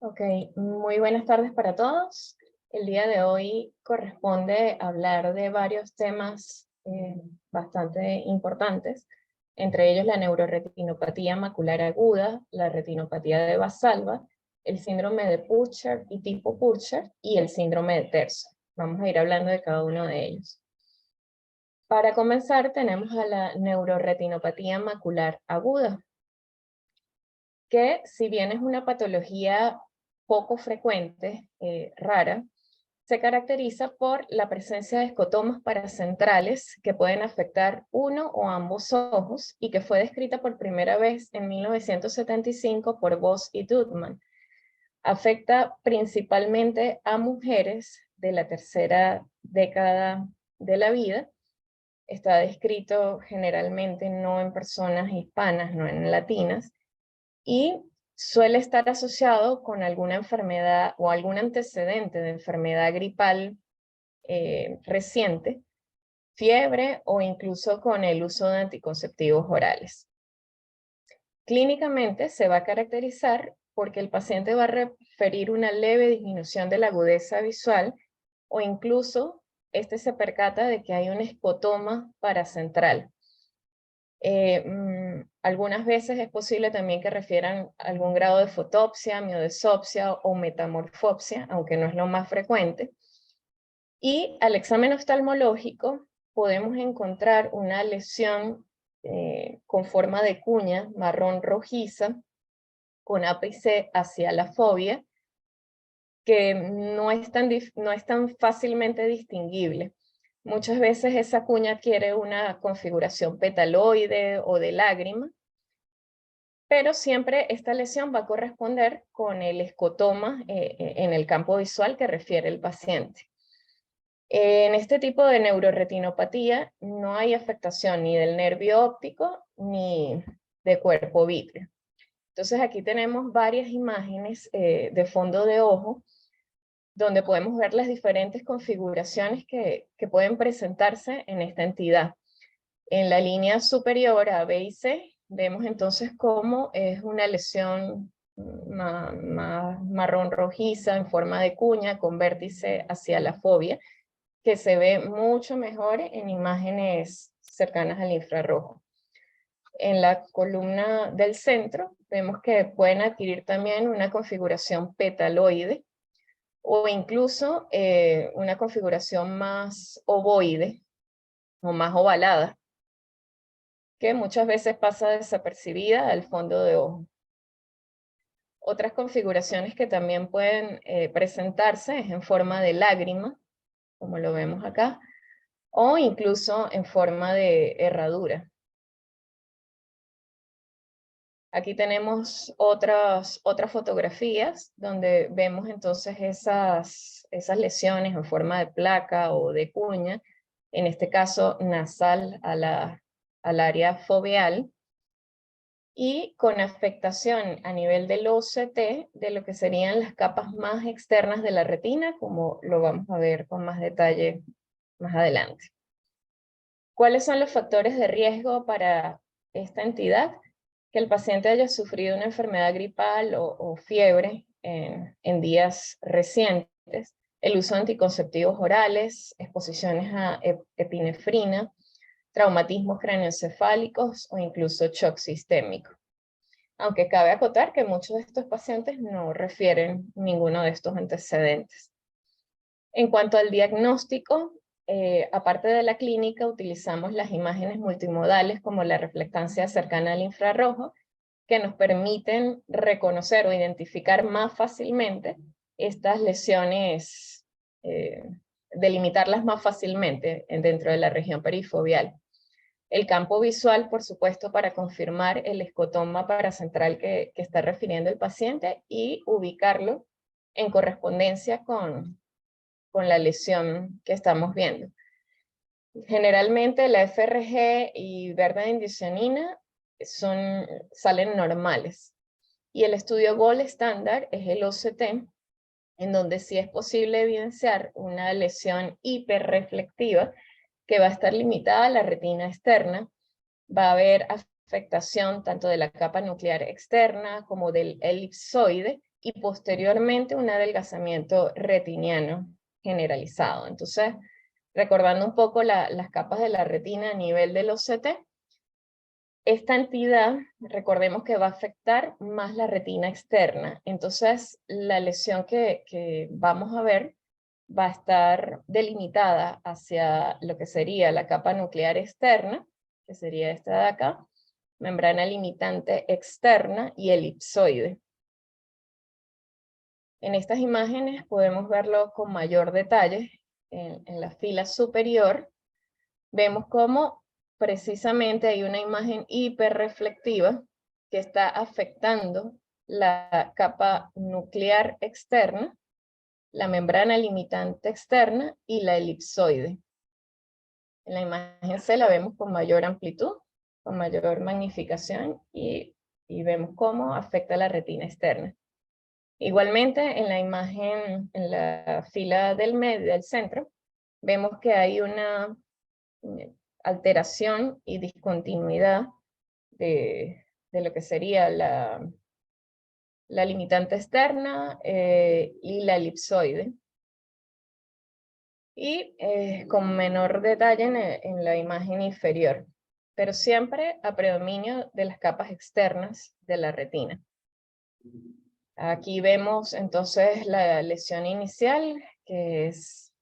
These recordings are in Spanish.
Ok, muy buenas tardes para todos. El día de hoy corresponde hablar de varios temas bastante importantes, entre ellos la neuroretinopatía macular aguda, la retinopatía de Valsalva, el síndrome de Purcell y tipo Purcell y el síndrome de Terzo. Vamos a ir hablando de cada uno de ellos. Para comenzar tenemos a la neuroretinopatía macular aguda, que si bien es una patología poco frecuente, rara, se caracteriza por la presencia de escotomas paracentrales que pueden afectar uno o ambos ojos y que fue descrita por primera vez en 1975 por Voss y Dudman. Afecta principalmente a mujeres de la tercera década de la vida. Está descrito generalmente no en personas hispanas, no en latinas, y suele estar asociado con alguna enfermedad o algún antecedente de enfermedad gripal reciente, fiebre o incluso con el uso de anticonceptivos orales. Clínicamente se va a caracterizar porque el paciente va a referir una leve disminución de la agudeza visual o incluso se percata de que hay un escotoma paracentral. Algunas veces es posible también que refieran algún grado de fotopsia, miodesopsia o metamorfopsia, aunque no es lo más frecuente. Y al examen oftalmológico podemos encontrar una lesión con forma de cuña marrón rojiza, con ápice hacia la fovea, que no es tan fácilmente distinguible. Muchas veces esa cuña adquiere una configuración petaloide o de lágrima, pero siempre esta lesión va a corresponder con el escotoma en el campo visual que refiere el paciente. En este tipo de neuroretinopatía no hay afectación ni del nervio óptico ni de cuerpo vítreo. Entonces aquí tenemos varias imágenes de fondo de ojo donde podemos ver las diferentes configuraciones que pueden presentarse en esta entidad. En la línea superior a B y C vemos entonces cómo es una lesión marrón rojiza en forma de cuña con vértice hacia la fovea, que se ve mucho mejor en imágenes cercanas al infrarrojo. En la columna del centro vemos que pueden adquirir también una configuración petaloide o incluso una configuración más ovoide o más ovalada, que muchas veces pasa desapercibida al fondo de ojo. Otras configuraciones que también pueden presentarse es en forma de lágrima, como lo vemos acá, o incluso en forma de herradura. Aquí tenemos otras fotografías donde vemos entonces esas lesiones en forma de placa o de cuña, en este caso nasal al área foveal, y con afectación a nivel del OCT de lo que serían las capas más externas de la retina, como lo vamos a ver con más detalle más adelante. ¿Cuáles son los factores de riesgo para esta entidad? Que el paciente haya sufrido una enfermedad gripal o fiebre en días recientes, el uso de anticonceptivos orales, exposiciones a epinefrina, traumatismos craneoencefálicos o incluso shock sistémico. Aunque cabe acotar que muchos de estos pacientes no refieren ninguno de estos antecedentes. En cuanto al diagnóstico, aparte de la clínica, utilizamos las imágenes multimodales como la reflectancia cercana al infrarrojo, que nos permiten reconocer o identificar más fácilmente estas lesiones, delimitarlas más fácilmente dentro de la región perifoveal. El campo visual, por supuesto, para confirmar el escotoma paracentral que está refiriendo el paciente y ubicarlo en correspondencia con la lesión que estamos viendo. Generalmente la FRG y verdanindiocionina salen normales. Y el estudio Gold Standard es el OCT, en donde sí es posible evidenciar una lesión hiperreflectiva que va a estar limitada a la retina externa. Va a haber afectación tanto de la capa nuclear externa como del elipsoide, y posteriormente un adelgazamiento retiniano generalizado. Entonces, recordando un poco las capas de la retina a nivel del OCT, esta entidad, recordemos que va a afectar más la retina externa. Entonces, la lesión que vamos a ver va a estar delimitada hacia lo que sería la capa nuclear externa, que sería esta de acá, membrana limitante externa y elipsoide. En estas imágenes podemos verlo con mayor detalle. En la fila superior vemos cómo precisamente hay una imagen hiperreflectiva que está afectando la capa nuclear externa, la membrana limitante externa y la elipsoide. En la imagen C la vemos con mayor amplitud, con mayor magnificación y vemos cómo afecta la retina externa. Igualmente, en la imagen, en la fila del medio, del centro, vemos que hay una alteración y discontinuidad de lo que sería la limitante externa y la elipsoide. Y con menor detalle en la imagen inferior, pero siempre a predominio de las capas externas de la retina. Aquí vemos entonces la lesión inicial, que es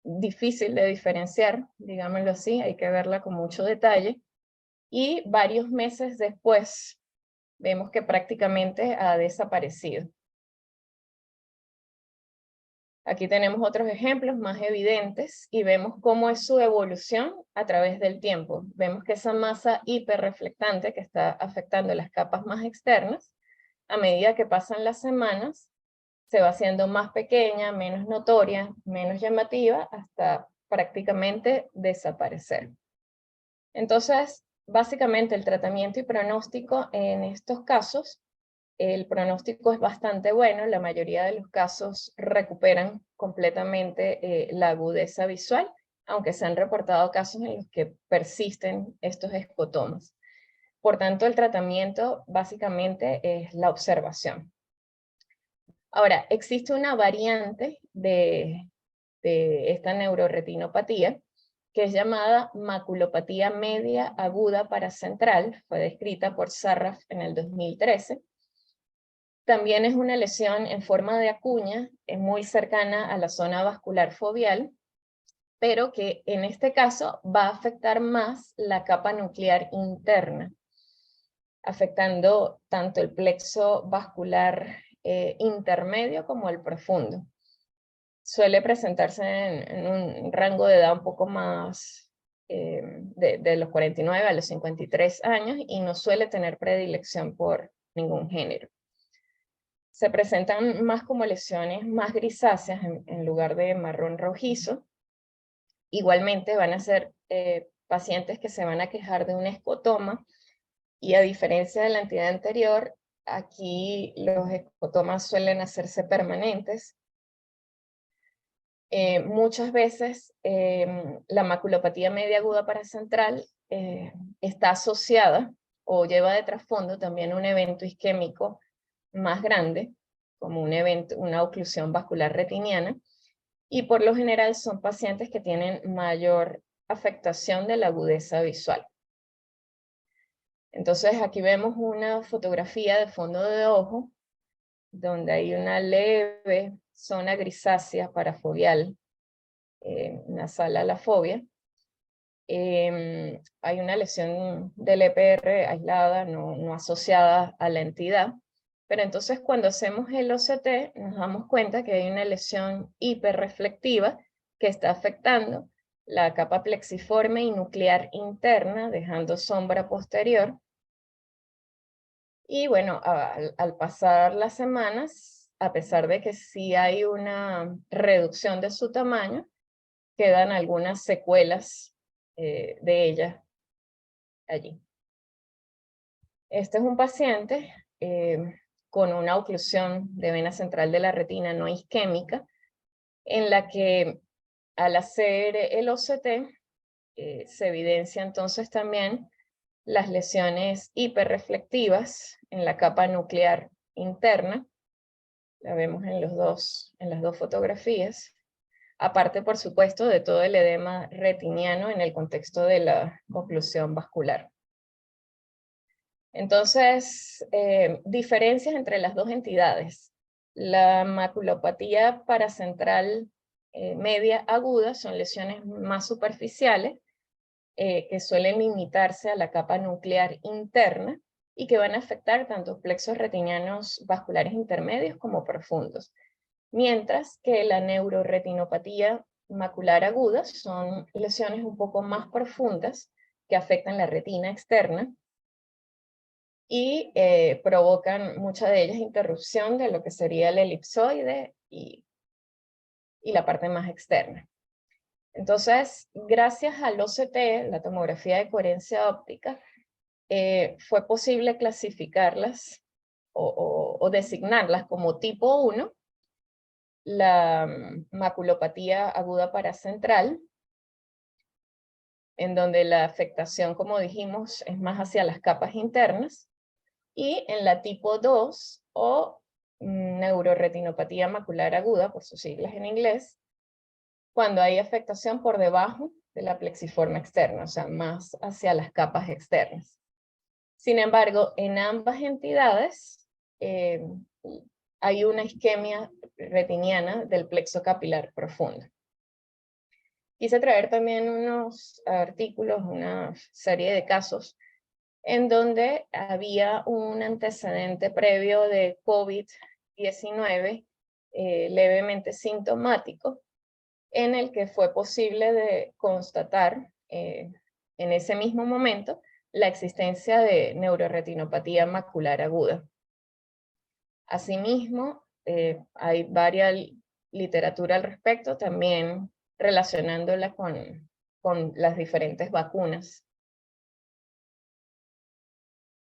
difícil de diferenciar, digámoslo así, hay que verla con mucho detalle. Y varios meses después vemos que prácticamente ha desaparecido. Aquí tenemos otros ejemplos más evidentes y vemos cómo es su evolución a través del tiempo. Vemos que esa masa hiperreflectante que está afectando las capas más externas, a medida que pasan las semanas, se va haciendo más pequeña, menos notoria, menos llamativa, hasta prácticamente desaparecer. Entonces, básicamente el tratamiento y pronóstico en estos casos, el pronóstico es bastante bueno, la mayoría de los casos recuperan completamente la agudeza visual, aunque se han reportado casos en los que persisten estos escotomas. Por tanto, el tratamiento básicamente es la observación. Ahora, existe una variante de esta neuroretinopatía que es llamada maculopatía media aguda paracentral, fue descrita por Sarraf en el 2013. También es una lesión en forma de acuña, es muy cercana a la zona vascular foveal, pero que en este caso va a afectar más la capa nuclear interna, afectando tanto el plexo vascular intermedio como el profundo. Suele presentarse en un rango de edad un poco más de los 49 a los 53 años y no suele tener predilección por ningún género. Se presentan más como lesiones más grisáceas en lugar de marrón rojizo. Igualmente van a ser pacientes que se van a quejar de un escotoma y a diferencia de la entidad anterior, aquí los escotomas suelen hacerse permanentes. Muchas veces la maculopatía media aguda paracentral está asociada o lleva de trasfondo también un evento isquémico más grande, como una oclusión vascular retiniana, y por lo general son pacientes que tienen mayor afectación de la agudeza visual. Entonces aquí vemos una fotografía de fondo de ojo, donde hay una leve zona grisácea parafoveal nasal a la fobia. Hay una lesión del EPR aislada, no asociada a la entidad, pero entonces cuando hacemos el OCT nos damos cuenta que hay una lesión hiperreflectiva que está afectando la capa plexiforme y nuclear interna, dejando sombra posterior. Y bueno, al pasar las semanas, a pesar de que sí hay una reducción de su tamaño, quedan algunas secuelas de ella allí. Este es un paciente con una oclusión de vena central de la retina no isquémica, en la que al hacer el OCT se evidencia entonces también las lesiones hiperreflectivas en la capa nuclear interna, la vemos en las dos fotografías, aparte por supuesto de todo el edema retiniano en el contexto de la oclusión vascular. Entonces, diferencias entre las dos entidades. La maculopatía paracentral media aguda son lesiones más superficiales que suelen limitarse a la capa nuclear interna y que van a afectar tanto plexos retinianos vasculares intermedios como profundos. Mientras que la neuroretinopatía macular aguda son lesiones un poco más profundas que afectan la retina externa y provocan muchas de ellas interrupción de lo que sería el elipsoide y la parte más externa. Entonces, gracias al OCT, la tomografía de coherencia óptica, fue posible clasificarlas o designarlas como tipo 1, la maculopatía aguda paracentral, en donde la afectación, como dijimos, es más hacia las capas internas, y en la tipo 2, o neuroretinopatía macular aguda, por sus siglas en inglés, cuando hay afectación por debajo de la plexiforme externa, o sea, más hacia las capas externas. Sin embargo, en ambas entidades hay una isquemia retiniana del plexo capilar profundo. Quise traer también unos artículos, una serie de casos, en donde había un antecedente previo de COVID-19 levemente sintomático, en el que fue posible de constatar en ese mismo momento la existencia de neuroretinopatía macular aguda. Asimismo, hay varias literatura al respecto, también relacionándola con las diferentes vacunas.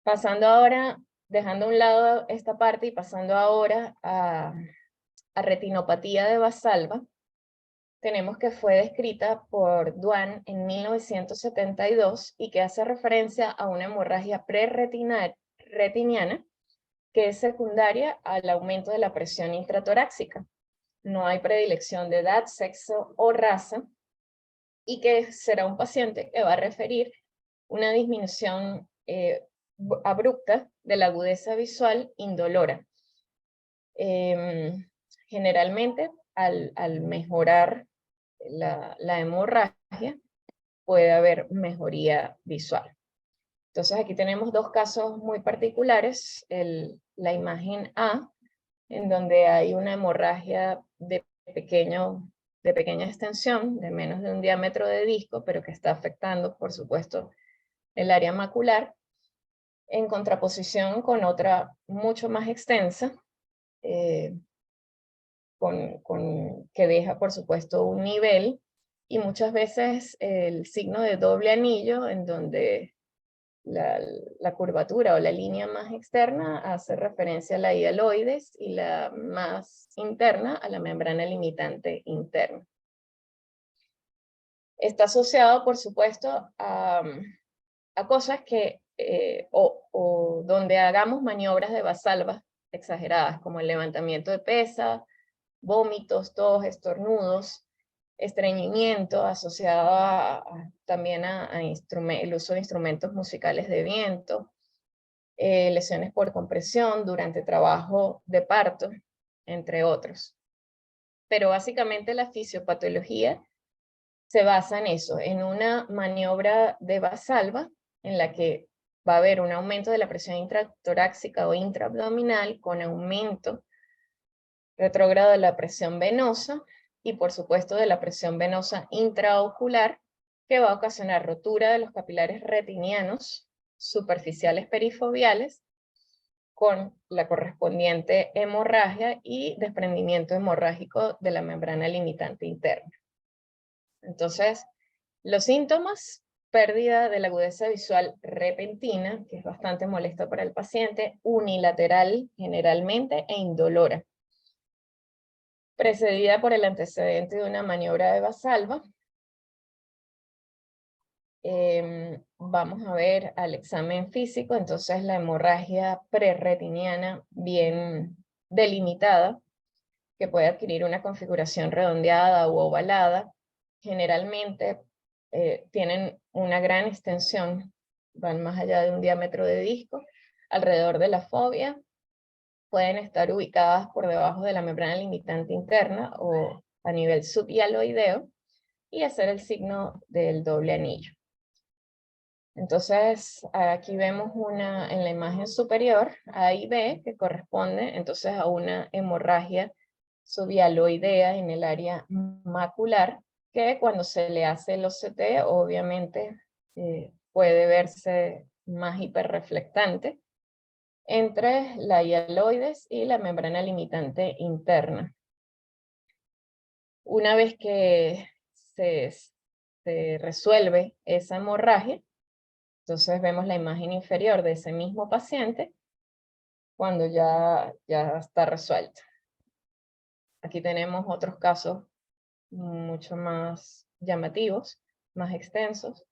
Pasando ahora, dejando a un lado esta parte y pasando ahora a retinopatía de Valsalva, tenemos que fue descrita por Duan en 1972 y que hace referencia a una hemorragia preretiniana que es secundaria al aumento de la presión intratorácica. No hay predilección de edad, sexo o raza, y que será un paciente que va a referir una disminución abrupta de la agudeza visual indolora. Generalmente, al mejorar la hemorragia, puede haber mejoría visual. Entonces aquí tenemos dos casos muy particulares, la imagen A, en donde hay una hemorragia de pequeña extensión, de menos de un diámetro de disco, pero que está afectando, por supuesto, el área macular, en contraposición con otra mucho más extensa, que deja, por supuesto, un nivel, y muchas veces el signo de doble anillo, en donde la curvatura o la línea más externa hace referencia a la hialoides y la más interna a la membrana limitante interna. Está asociado, por supuesto, a cosas que, o donde hagamos maniobras de Valsalva exageradas, como el levantamiento de pesa, vómitos, tos, estornudos, estreñimiento asociado también a el uso de instrumentos musicales de viento, lesiones por compresión durante trabajo de parto, entre otros. Pero básicamente la fisiopatología se basa en eso, en una maniobra de Valsalva en la que va a haber un aumento de la presión intratorácica o intraabdominal con aumento retrógrado de la presión venosa y por supuesto de la presión venosa intraocular, que va a ocasionar rotura de los capilares retinianos superficiales perifoveales con la correspondiente hemorragia y desprendimiento hemorrágico de la membrana limitante interna. Entonces, los síntomas: pérdida de la agudeza visual repentina, que es bastante molesta para el paciente, unilateral generalmente e indolora, precedida por el antecedente de una maniobra de Valsalva, Vamos a ver al examen físico, entonces la hemorragia prerretiniana bien delimitada, que puede adquirir una configuración redondeada u ovalada. Generalmente tienen una gran extensión, van más allá de un diámetro de disco, alrededor de la fobia, pueden estar ubicadas por debajo de la membrana limitante interna o a nivel subhialoideo, y hacer el signo del doble anillo. Entonces, aquí vemos una en la imagen superior, A y B, que corresponde entonces a una hemorragia subhialoidea en el área macular, que cuando se le hace el OCT, obviamente puede verse más hiperreflectante entre la hialoides y la membrana limitante interna. Una vez que se resuelve esa hemorragia, entonces vemos la imagen inferior de ese mismo paciente cuando ya está resuelto. Aquí tenemos otros casos mucho más llamativos, más extensos.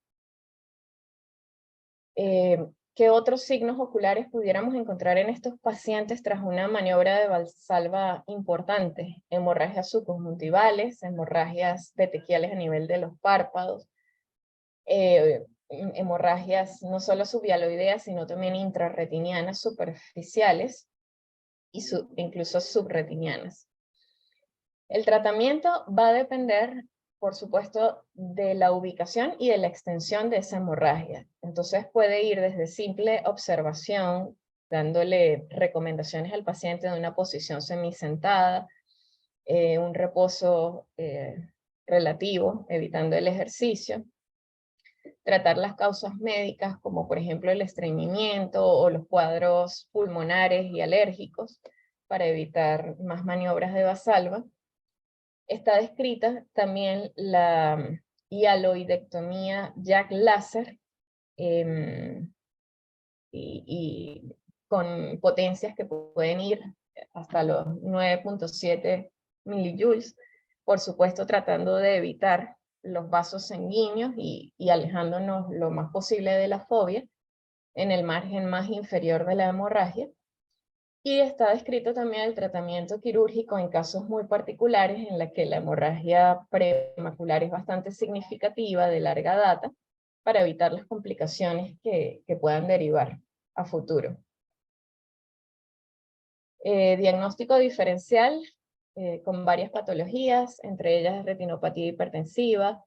¿Qué otros signos oculares pudiéramos encontrar en estos pacientes tras una maniobra de Valsalva importante? Hemorragias subconjuntivales, hemorragias petequiales a nivel de los párpados, hemorragias no solo subhialoideas, sino también intrarretinianas superficiales y incluso subretinianas. El tratamiento va a depender, por supuesto, de la ubicación y de la extensión de esa hemorragia. Entonces puede ir desde simple observación, dándole recomendaciones al paciente de una posición semisentada, un reposo relativo, evitando el ejercicio, tratar las causas médicas, como por ejemplo el estreñimiento o los cuadros pulmonares y alérgicos, para evitar más maniobras de Valsalva. Está descrita también la hialoidectomía Jack Láser, y con potencias que pueden ir hasta los 9.7 milijoules, por supuesto tratando de evitar los vasos sanguíneos y alejándonos lo más posible de la fobia en el margen más inferior de la hemorragia. Y está descrito también el tratamiento quirúrgico en casos muy particulares en la que la hemorragia premacular es bastante significativa, de larga data, para evitar las complicaciones que puedan derivar a futuro. Diagnóstico diferencial con varias patologías, entre ellas retinopatía hipertensiva,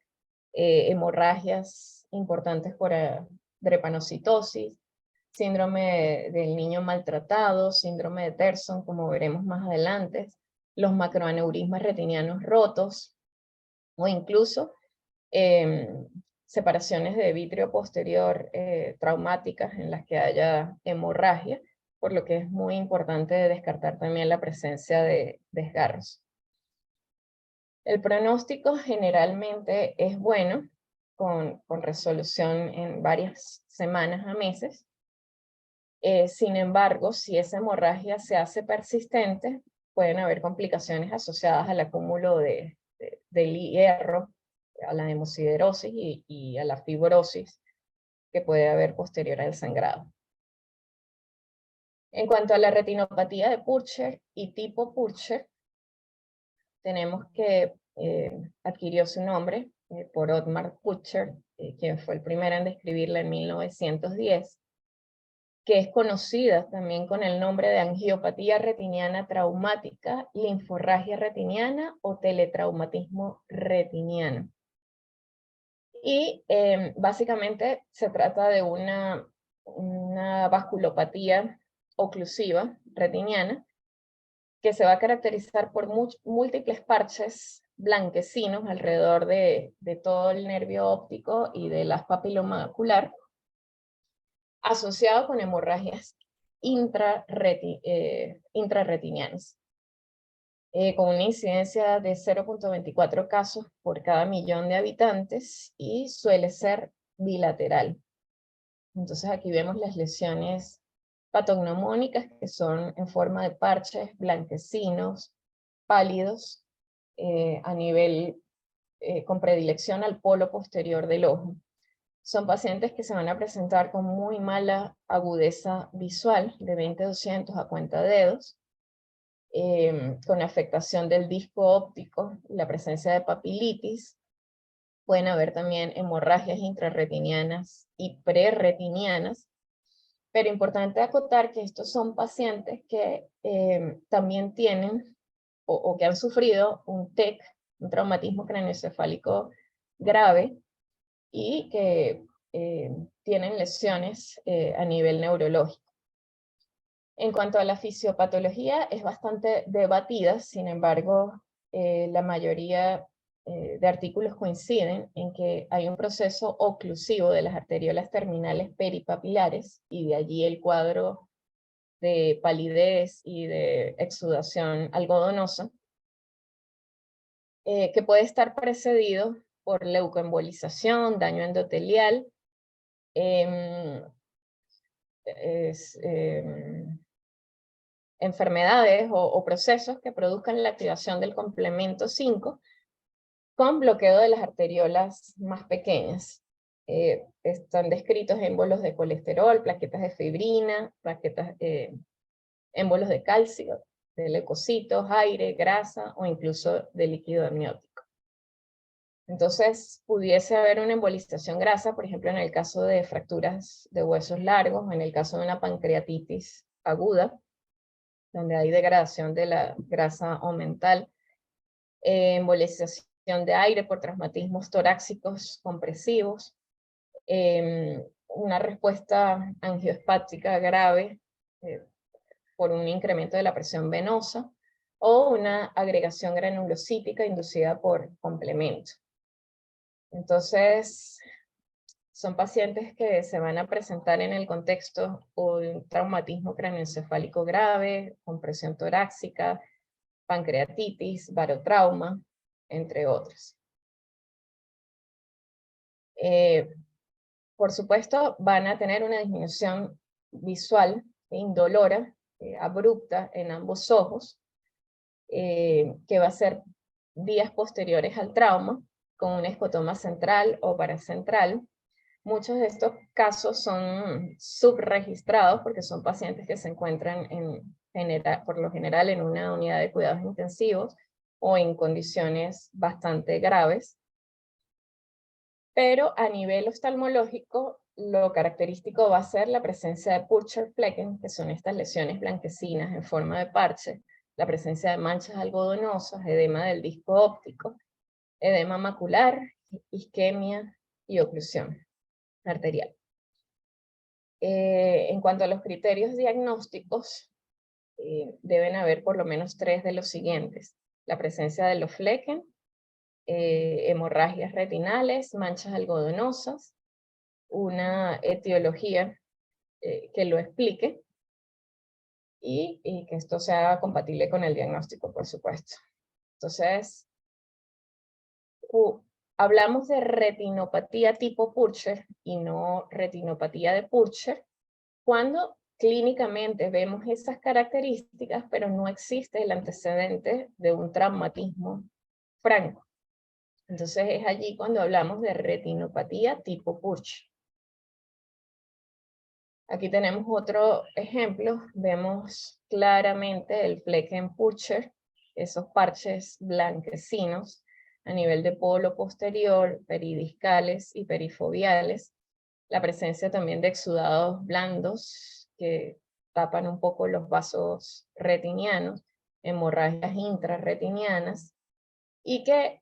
hemorragias importantes por drepanocitosis, síndrome del niño maltratado, síndrome de Terson, como veremos más adelante, los macroaneurismas retinianos rotos, o incluso separaciones de vítreo posterior traumáticas en las que haya hemorragia, por lo que es muy importante descartar también la presencia de desgarros. El pronóstico generalmente es bueno, con resolución en varias semanas a meses. Sin embargo, si esa hemorragia se hace persistente, pueden haber complicaciones asociadas al acúmulo del hierro, a la hemosiderosis y a la fibrosis que puede haber posterior al sangrado. En cuanto a la retinopatía de Purcher y tipo Purcher, tenemos que adquirió su nombre por Ottmar Purcher, quien fue el primero en describirla en 1910, que es conocida también con el nombre de angiopatía retiniana traumática, linforragia retiniana o teletraumatismo retiniano. Y básicamente se trata de una vasculopatía oclusiva retiniana que se va a caracterizar por múltiples parches blanquecinos alrededor de todo el nervio óptico y de la papiloma macular, asociado con hemorragias intrarretinianas, con una incidencia de 0.24 casos por cada millón de habitantes y suele ser bilateral. Entonces aquí vemos las lesiones patognomónicas, que son en forma de parches blanquecinos, pálidos, a nivel con predilección al polo posterior del ojo. Son pacientes que se van a presentar con muy mala agudeza visual, de 20-200 a cuentadedos, con afectación del disco óptico, la presencia de papilitis. Pueden haber también hemorragias intrarretinianas y prerretinianas, pero importante acotar que estos son pacientes que también tienen o que han sufrido un TEC, un traumatismo craneoencefálico grave, y que tienen lesiones a nivel neurológico. En cuanto a la fisiopatología, es bastante debatida, sin embargo, la mayoría de artículos coinciden en que hay un proceso oclusivo de las arteriolas terminales peripapilares, y de allí el cuadro de palidez y de exudación algodonosa, que puede estar precedido por leucoembolización, daño endotelial, enfermedades o procesos que produzcan la activación del complemento 5 con bloqueo de las arteriolas más pequeñas. Están descritos émbolos de colesterol, plaquetas de fibrina, émbolos de calcio, de leucocitos, aire, grasa o incluso de líquido amniótico. Entonces, pudiese haber una embolización grasa, por ejemplo, en el caso de fracturas de huesos largos, o en el caso de una pancreatitis aguda, donde hay degradación de la grasa omental, embolización de aire por traumatismos torácicos compresivos, una respuesta angioespástica grave por un incremento de la presión venosa, o una agregación granulocítica inducida por complemento. Entonces, son pacientes que se van a presentar en el contexto o de un traumatismo craneoencefálico grave, compresión torácica, pancreatitis, barotrauma, entre otros. Por supuesto, van a tener una disminución visual indolora, abrupta en ambos ojos, que va a ser días posteriores al trauma, con un escotoma central o paracentral. Muchos de estos casos son subregistrados porque son pacientes que se encuentran por lo general en una unidad de cuidados intensivos o en condiciones bastante graves. Pero a nivel oftalmológico, lo característico va a ser la presencia de Purcher-Flecken, que son estas lesiones blanquecinas en forma de parche, la presencia de manchas algodonosas, edema del disco óptico, edema macular, isquemia y oclusión arterial. En cuanto a los criterios diagnósticos, deben haber por lo menos 3 de los siguientes: la presencia de los Flecken, hemorragias retinales, manchas algodonosas, una etiología que lo explique, y que esto sea compatible con el diagnóstico, por supuesto. Entonces, hablamos de retinopatía tipo Purcher y no retinopatía de Purcher cuando clínicamente vemos esas características, pero no existe el antecedente de un traumatismo franco. Entonces es allí cuando hablamos de retinopatía tipo Purcher. Aquí tenemos otro ejemplo. Vemos claramente el Flecken Purcher, esos parches blanquecinos a nivel de polo posterior, peridiscales y perifoveales. La presencia también de exudados blandos que tapan un poco los vasos retinianos, hemorragias intrarretinianas, y que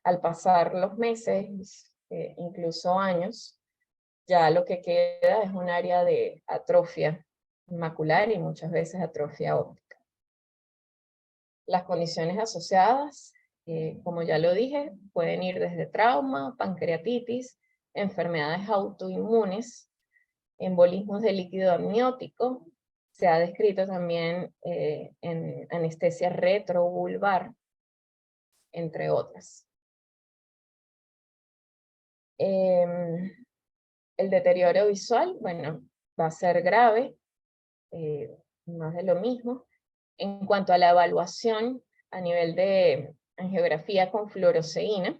al pasar los meses, incluso años, ya lo que queda es un área de atrofia macular y muchas veces atrofia óptica. Las condiciones asociadas, como ya lo dije, pueden ir desde trauma, pancreatitis, enfermedades autoinmunes, embolismos de líquido amniótico. Se ha descrito también en anestesia retrovulvar, entre otras. El deterioro visual, bueno, va a ser grave, más de lo mismo. En cuanto a la evaluación a nivel de angiografía con fluoresceína,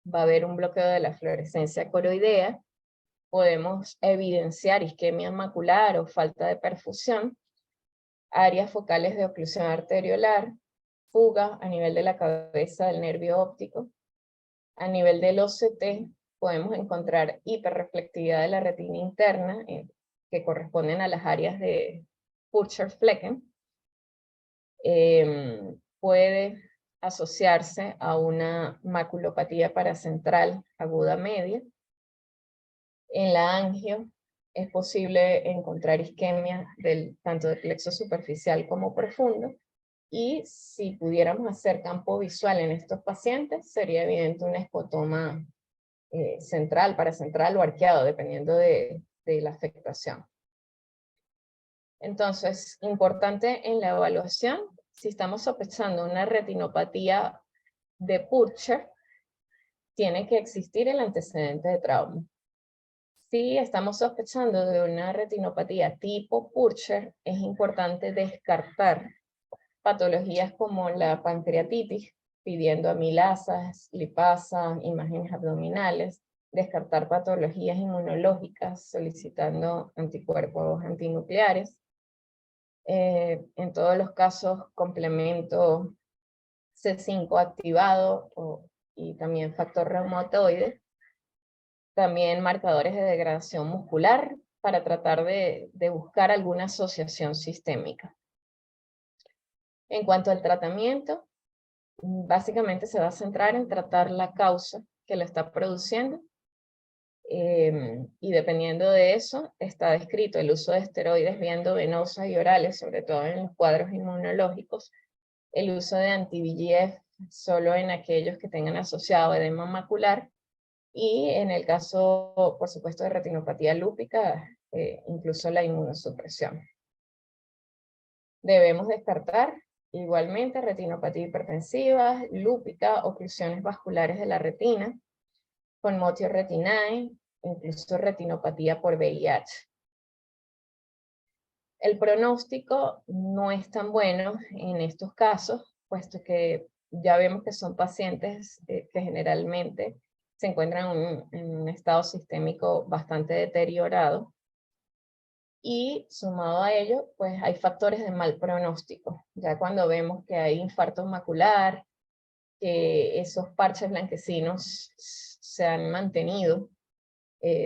va a haber un bloqueo de la fluorescencia coroidea, podemos evidenciar isquemia macular o falta de perfusión, áreas focales de oclusión arteriolar, fuga a nivel de la cabeza del nervio óptico. A nivel del OCT podemos encontrar hiperreflectividad de la retina interna, que corresponden a las áreas de Purcher-Flecken. Puede asociarse a una maculopatía paracentral aguda media. En la angio es posible encontrar isquemia tanto del plexo superficial como profundo, y si pudiéramos hacer campo visual en estos pacientes, sería evidente un escotoma central, paracentral o arqueado, dependiendo de la afectación. Entonces, importante en la evaluación, si estamos sospechando una retinopatía de Purcher, tiene que existir el antecedente de trauma. Si estamos sospechando de una retinopatía tipo Purcher, es importante descartar patologías como la pancreatitis, pidiendo amilasas, lipasas, imágenes abdominales, descartar patologías inmunológicas, solicitando anticuerpos antinucleares. En todos los casos, complemento C5 activado y también factor reumatoide. También marcadores de degradación muscular para tratar de buscar alguna asociación sistémica. En cuanto al tratamiento, básicamente se va a centrar en tratar la causa que lo está produciendo, y dependiendo de eso está descrito el uso de esteroides vía endovenosas y orales, sobre todo en los cuadros inmunológicos, el uso de anti-VEGF solo en aquellos que tengan asociado edema macular, y en el caso, por supuesto, de retinopatía lúpica, incluso la inmunosupresión. Debemos descartar igualmente retinopatía hipertensiva, lúpica, oclusiones vasculares de la retina, con motio retinae, incluso retinopatía por VIH. El pronóstico no es tan bueno en estos casos, puesto que ya vemos que son pacientes que generalmente se encuentran en un estado sistémico bastante deteriorado, y sumado a ello, pues hay factores de mal pronóstico. Ya cuando vemos que hay infarto macular, que esos parches blanquecinos se han mantenido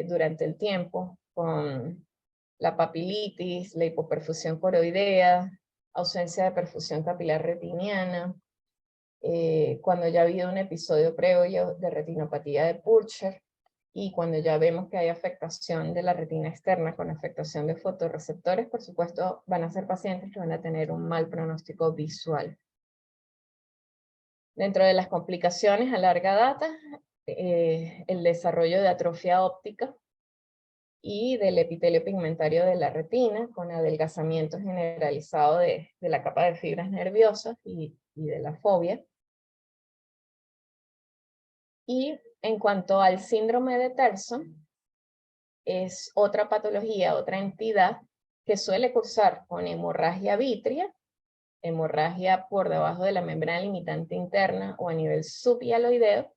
durante el tiempo, con la papilitis, la hipoperfusión coroidea, ausencia de perfusión capilar retiniana, cuando ya ha habido un episodio previo de retinopatía de Purcher, y cuando ya vemos que hay afectación de la retina externa con afectación de fotorreceptores, por supuesto van a ser pacientes que van a tener un mal pronóstico visual. Dentro de las complicaciones a larga data, el desarrollo de atrofia óptica y del epitelio pigmentario de la retina, con adelgazamiento generalizado de la capa de fibras nerviosas y de la fobia. Y en cuanto al síndrome de Terson, es otra patología, otra entidad que suele cursar con hemorragia vítrea, hemorragia por debajo de la membrana limitante interna o a nivel subhialoideo,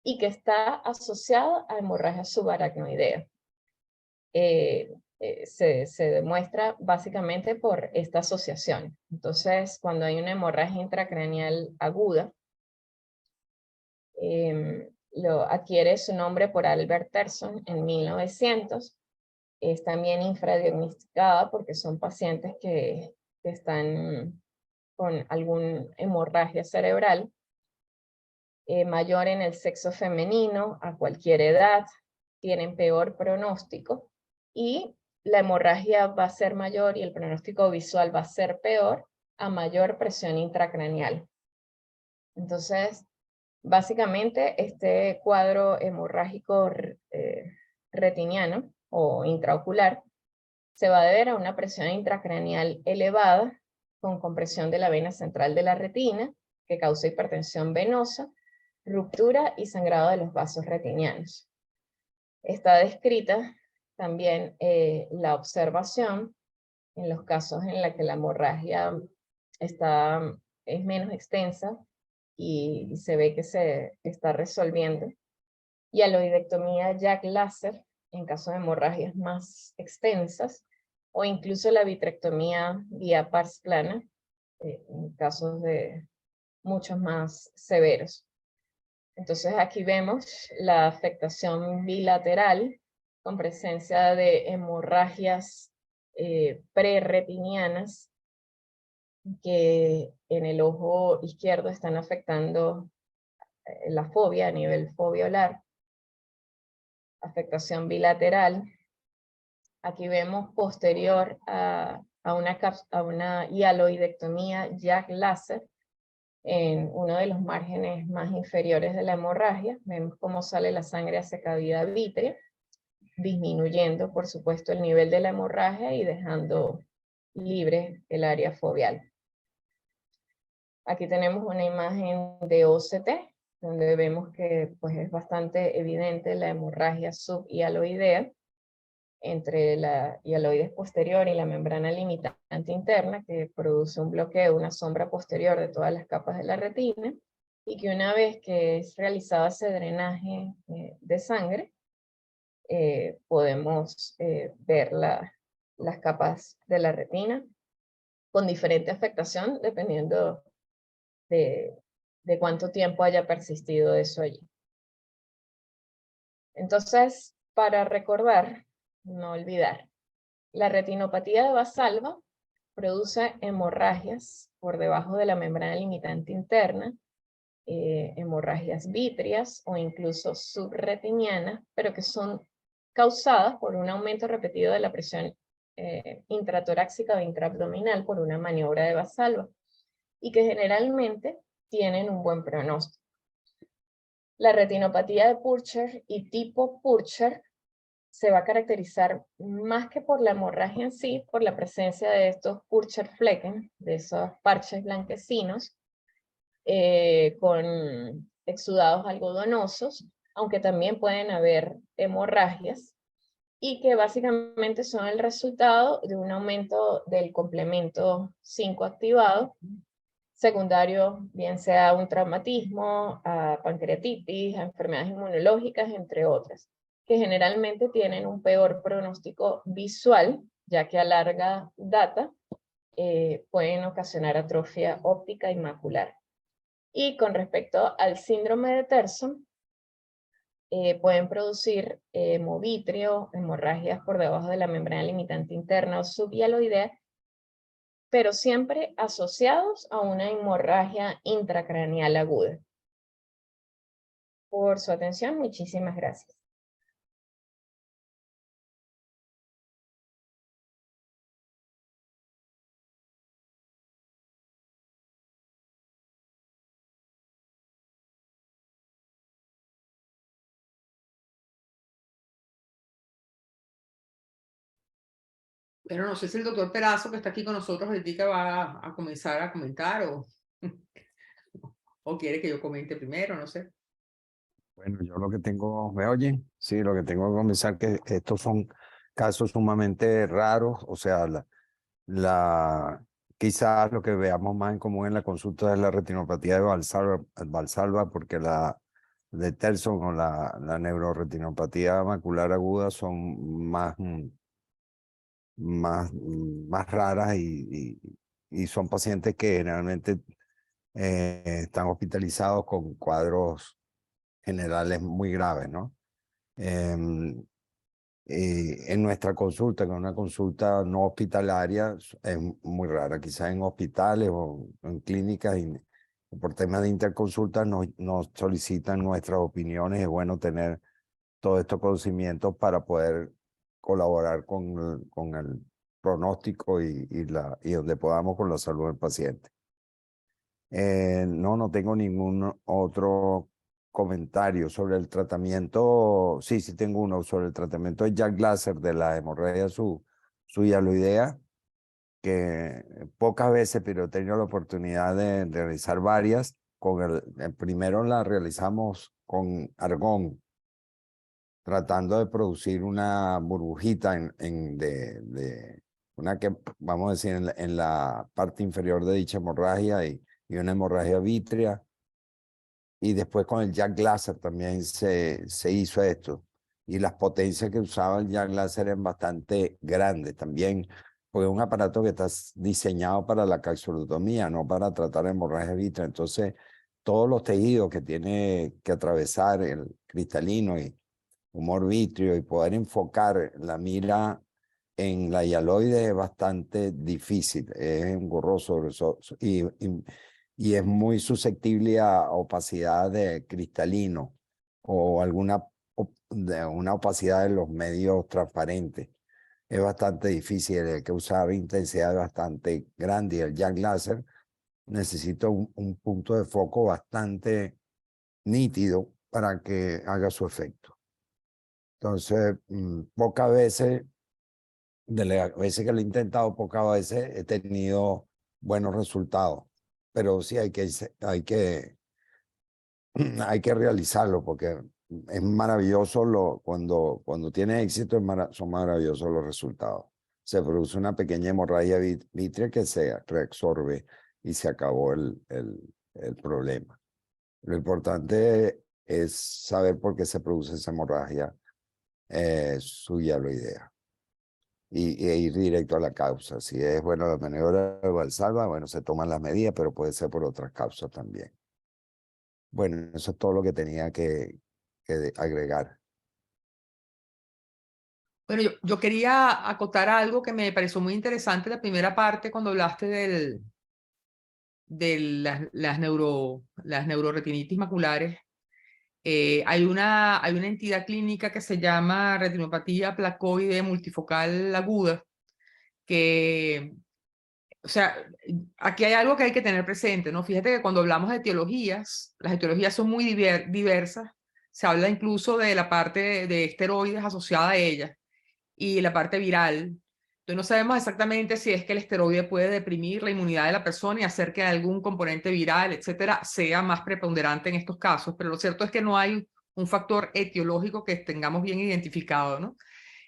y que está asociada a hemorragia subaracnoidea. Se demuestra básicamente por esta asociación. Entonces, cuando hay una hemorragia intracraneal aguda, lo adquiere su nombre por Albert Terson en 1900. Es también infradiagnosticada porque son pacientes que están con alguna hemorragia cerebral, mayor en el sexo femenino, a cualquier edad, tienen peor pronóstico, y la hemorragia va a ser mayor y el pronóstico visual va a ser peor a mayor presión intracraneal. Entonces, básicamente, este cuadro hemorrágico retiniano o intraocular se va a deber a una presión intracraneal elevada con compresión de la vena central de la retina, que causa hipertensión venosa, ruptura y sangrado de los vasos retinianos. Está descrita también la observación en los casos en los que la hemorragia es menos extensa y se ve que se está resolviendo hialoidectomía Jack láser en caso de hemorragias más extensas, o incluso la vitrectomía vía pars plana en casos de muchos más severos. Entonces aquí vemos la afectación bilateral con presencia de hemorragias prerretinianas que en el ojo izquierdo están afectando la fobia a nivel fobiolar, afectación bilateral. Aquí vemos posterior a una hialoidectomía Jack láser en uno de los márgenes más inferiores de la hemorragia. Vemos cómo sale la sangre hacia cavidad vítrea, disminuyendo, por supuesto, el nivel de la hemorragia y dejando libre el área foveal. Aquí tenemos una imagen de OCT, donde vemos que pues, es bastante evidente la hemorragia subhialoidea entre la hialoides posterior y la membrana limitante interna, que produce un bloqueo, una sombra posterior de todas las capas de la retina, y que una vez que es realizado ese drenaje de sangre, podemos ver las capas de la retina con diferente afectación dependiendo de cuánto tiempo haya persistido eso allí. Entonces, para recordar, no olvidar, la retinopatía de Valsalva produce hemorragias por debajo de la membrana limitante interna, hemorragias vítreas o incluso subretinianas, pero que son causadas por un aumento repetido de la presión intratorácica o intraabdominal por una maniobra de Valsalva, y que generalmente tienen un buen pronóstico. La retinopatía de Purcher y tipo Purcher se va a caracterizar más que por la hemorragia en sí, por la presencia de estos Purcherflecken, de esos parches blanquecinos, con exudados algodonosos, aunque también pueden haber hemorragias, y que básicamente son el resultado de un aumento del complemento 5 activado, secundario, bien sea a un traumatismo, a pancreatitis, a enfermedades inmunológicas, entre otras, que generalmente tienen un peor pronóstico visual, ya que a larga data pueden ocasionar atrofia óptica y macular. Y con respecto al síndrome de Terson, pueden producir hemovitrio, hemorragias por debajo de la membrana limitante interna o subhialoidea, pero siempre asociados a una hemorragia intracraneal aguda. Por su atención, muchísimas gracias. Pero no sé si el doctor Perazo, que está aquí con nosotros, ahorita va a comenzar a comentar o quiere que yo comente primero, no sé. Bueno, yo lo que tengo, ¿me oyen? Sí, lo que tengo que comenzar que estos son casos sumamente raros, o sea, quizás lo que veamos más en común en la consulta es la retinopatía de Valsalva, porque la de Terson o la neuroretinopatía macular aguda son más raras y son pacientes que generalmente están hospitalizados con cuadros generales muy graves, ¿no? En nuestra consulta, que es una consulta no hospitalaria, es muy rara. Quizás en hospitales o en clínicas y por temas de interconsulta nos solicitan nuestras opiniones. Es bueno tener todos estos conocimientos para poder colaborar con el pronóstico y donde podamos con la salud del paciente. No tengo ningún otro comentario sobre el tratamiento. Sí tengo uno sobre el tratamiento de Jack láser de la hemorragia subhialoidea, que pocas veces, pero he tenido la oportunidad de realizar varias. El primero la realizamos con argón, tratando de producir una burbujita una que, vamos a decir, en la parte inferior de dicha hemorragia y una hemorragia vítrea. y después con el Jack Laser también se hizo esto. Y las potencias que usaba el Jack Laser eran bastante grandes también, porque es un aparato que está diseñado para la capsulotomía, no para tratar hemorragia vitrea. Entonces, todos los tejidos que tiene que atravesar el cristalino y humor vítreo y poder enfocar la mira en la hialoide es bastante difícil, es engorroso y es muy susceptible a opacidad de cristalino o una opacidad de los medios transparentes. Es bastante difícil, hay que usar intensidad bastante grande y el Jack Laser necesita un punto de foco bastante nítido para que haga su efecto. Entonces, pocas veces, de las veces que lo he intentado, pocas veces he tenido buenos resultados. Pero sí hay que realizarlo porque es maravilloso cuando tiene éxito, son maravillosos los resultados. Se produce una pequeña hemorragia vitrea que se reabsorbe y se acabó el problema. Lo importante es saber por qué se produce esa hemorragia su hialoidea e ir directo a la causa. Si es, bueno, la maniobra de Valsalva, bueno, se toman las medidas, pero puede ser por otras causas también. Bueno, eso es todo lo que tenía que agregar. Bueno, yo quería acotar algo que me pareció muy interesante la primera parte cuando hablaste de las neuroretinitis maculares. Hay una entidad clínica que se llama retinopatía placoide multifocal aguda, que, o sea, aquí hay algo que hay que tener presente, ¿no? Fíjate que cuando hablamos de etiologías, las etiologías son muy diversas. Se habla incluso de la parte de esteroides asociada a ellas y la parte viral. Entonces no sabemos exactamente si es que el esteroide puede deprimir la inmunidad de la persona y hacer que algún componente viral, etcétera, sea más preponderante en estos casos, pero lo cierto es que no hay un factor etiológico que tengamos bien identificado, ¿no?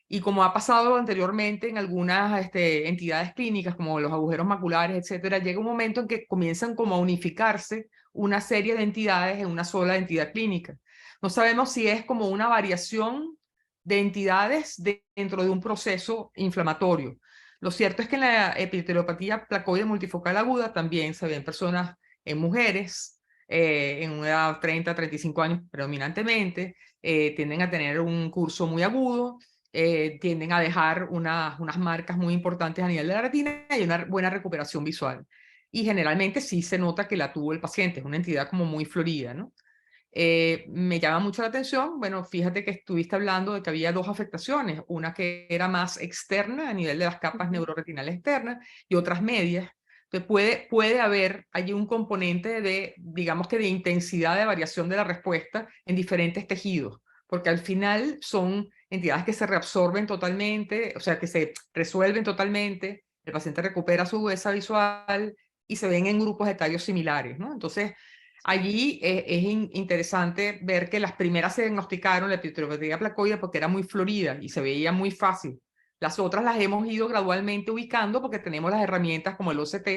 Y como ha pasado anteriormente en algunas entidades clínicas, como los agujeros maculares, etcétera, llega un momento en que comienzan como a unificarse una serie de entidades en una sola entidad clínica. No sabemos si es como una variación de entidades dentro de un proceso inflamatorio. Lo cierto es que en la epitelopatía placoide multifocal aguda también se ven personas en mujeres, en una edad 30, 35 años predominantemente, tienden a tener un curso muy agudo, tienden a dejar unas marcas muy importantes a nivel de la retina y una buena recuperación visual. Y generalmente sí se nota que la tuvo el paciente, es una entidad como muy florida, ¿no? Me llama mucho la atención, bueno, fíjate que estuviste hablando de que había dos afectaciones, una que era más externa a nivel de las capas neuroretinales externas y otras medias. Entonces puede haber allí un componente de, digamos que de intensidad de variación de la respuesta en diferentes tejidos, porque al final son entidades que se reabsorben totalmente, o sea, que se resuelven totalmente, el paciente recupera su agudeza visual y se ven en grupos de tallos similares, ¿no? Entonces, allí es interesante ver que las primeras se diagnosticaron la epitelopatía placoide porque era muy florida y se veía muy fácil. Las otras las hemos ido gradualmente ubicando porque tenemos las herramientas como el OCT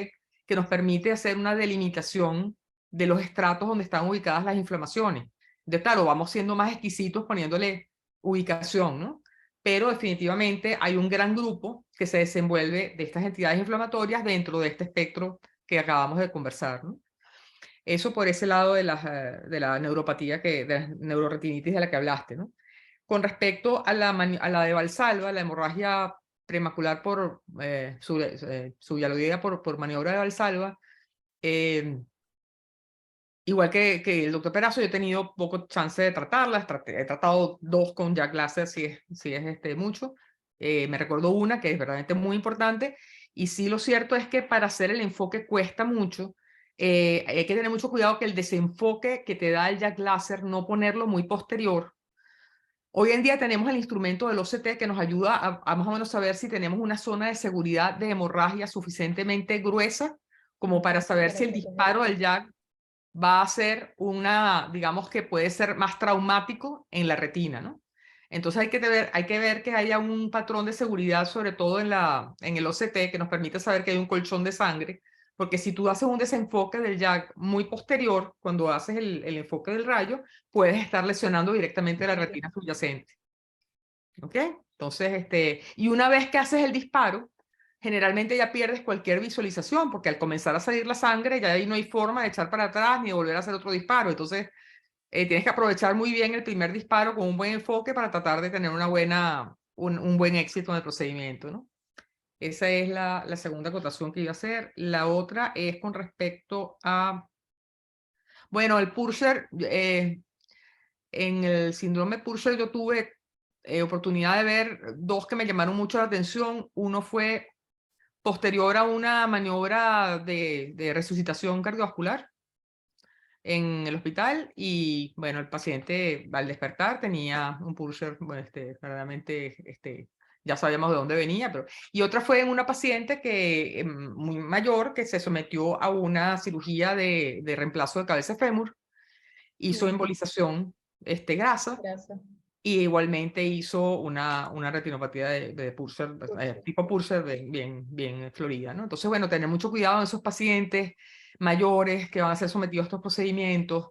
que nos permite hacer una delimitación de los estratos donde están ubicadas las inflamaciones. De claro, vamos siendo más exquisitos poniéndole ubicación, ¿no? Pero definitivamente hay un gran grupo que se desenvuelve de estas entidades inflamatorias dentro de este espectro que acabamos de conversar, ¿no? Eso por ese lado de la neuropatía, de la neuroretinitis de la que hablaste, ¿no? Con respecto a la de Valsalva, la hemorragia premacular por subhialoidea por maniobra de Valsalva, igual que el doctor Perazo, yo he tenido poco chance de tratarlas. He tratado dos con Jack Laser, si es mucho. Me recuerdo una que es verdaderamente muy importante. Y sí, lo cierto es que para hacer el enfoque cuesta mucho. Hay que tener mucho cuidado que el desenfoque que te da el Jack Laser, no ponerlo muy posterior. Hoy en día tenemos el instrumento del OCT que nos ayuda a más o menos saber si tenemos una zona de seguridad de hemorragia suficientemente gruesa como para saber si el disparo del Jack va a ser digamos que puede ser más traumático en la retina, ¿no? Entonces hay que ver que haya un patrón de seguridad, sobre todo en el OCT, que nos permite saber que hay un colchón de sangre porque si tú haces un desenfoque del JAK muy posterior, cuando haces el enfoque del rayo, puedes estar lesionando directamente la retina subyacente. ¿Ok? Entonces, y una vez que haces el disparo, generalmente ya pierdes cualquier visualización, porque al comenzar a salir la sangre, ya ahí no hay forma de echar para atrás ni de volver a hacer otro disparo. Entonces, tienes que aprovechar muy bien el primer disparo con un buen enfoque para tratar de tener un buen éxito en el procedimiento, ¿no? Esa es la segunda acotación que iba a hacer. La otra es con respecto a, bueno, el Purser. En el síndrome Purser yo tuve oportunidad de ver dos que me llamaron mucho la atención. Uno fue posterior a una maniobra de resucitación cardiovascular en el hospital, y bueno, el paciente al despertar tenía un Purser, bueno, claramente ya sabíamos de dónde venía, pero... Y otra fue en una paciente que, muy mayor, que se sometió a una cirugía de reemplazo de cabeza de fémur, hizo embolización grasa, y igualmente hizo una retinopatía de Purser, tipo Purser bien florida, ¿no? Entonces, bueno, tener mucho cuidado en esos pacientes mayores que van a ser sometidos a estos procedimientos,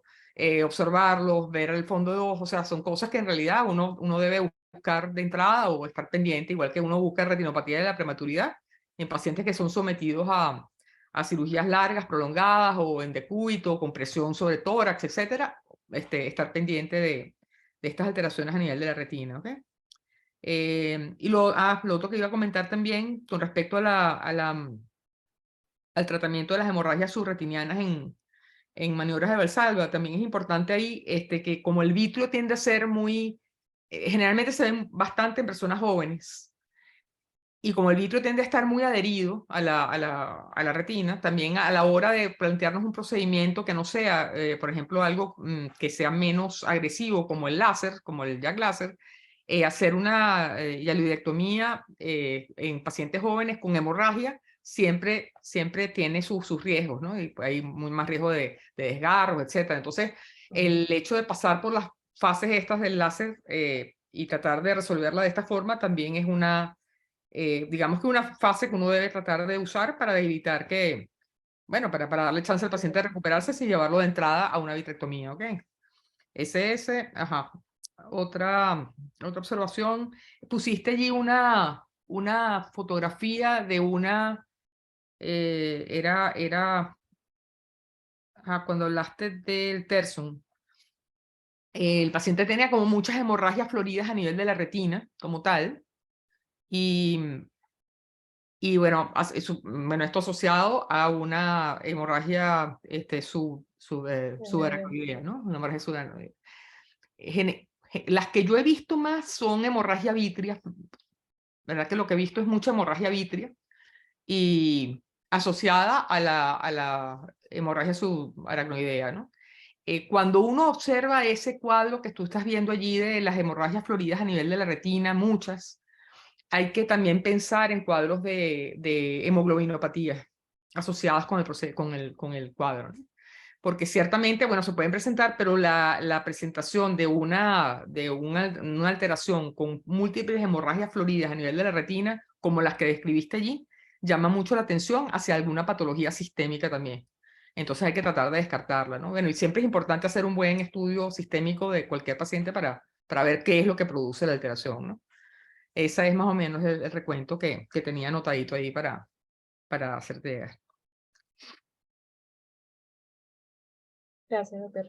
observarlos, ver el fondo de ojo, o sea, son cosas que en realidad uno debe buscar de entrada o estar pendiente, igual que uno busca retinopatía de la prematuridad en pacientes que son sometidos a cirugías largas, prolongadas, o en decúbito, con presión sobre tórax, etcétera, estar pendiente de estas alteraciones a nivel de la retina, ¿ok? Y lo otro que iba a comentar también con respecto al tratamiento de las hemorragias subretinianas en maniobras de Valsalva, también es importante ahí que como el vitrio tiende a ser muy, generalmente se ven bastante en personas jóvenes, y como el vitrio tiende a estar muy adherido a la retina, también a la hora de plantearnos un procedimiento que no sea, por ejemplo, algo que sea menos agresivo, como el láser, como el JAK láser, hacer una hialoidectomía en pacientes jóvenes con hemorragia siempre tiene sus riesgos, ¿no? Y hay muy más riesgo de desgarro, etc. Entonces, el hecho de pasar por las fases estas del láser y tratar de resolverla de esta forma también es digamos que una fase que uno debe tratar de usar para evitar que, bueno, para darle chance al paciente de recuperarse sin llevarlo de entrada a una vitrectomía, ¿ok? Ajá. Otra observación, pusiste allí una fotografía de cuando hablaste del Tersum, el paciente tenía como muchas hemorragias floridas a nivel de la retina, como tal, y bueno, esto asociado a una hemorragia subaracnoidea, ¿no? Una hemorragia subaracnoidea. Las que yo he visto más son hemorragia vítrea, ¿verdad? Que lo que he visto es mucha hemorragia vítrea y asociada a la hemorragia subaracnoidea, ¿no? Cuando uno observa ese cuadro que tú estás viendo allí de las hemorragias floridas a nivel de la retina, muchas, hay que también pensar en cuadros de hemoglobinopatías asociadas con el cuadro, ¿no? Porque ciertamente, bueno, se pueden presentar, pero la presentación de una alteración con múltiples hemorragias floridas a nivel de la retina, como las que describiste allí, llama mucho la atención hacia alguna patología sistémica también. Entonces hay que tratar de descartarla, ¿no? Bueno, y siempre es importante hacer un buen estudio sistémico de cualquier paciente para ver qué es lo que produce la alteración, ¿no? Esa es más o menos el recuento que tenía anotadito ahí para hacerte llegar. Gracias, doctor.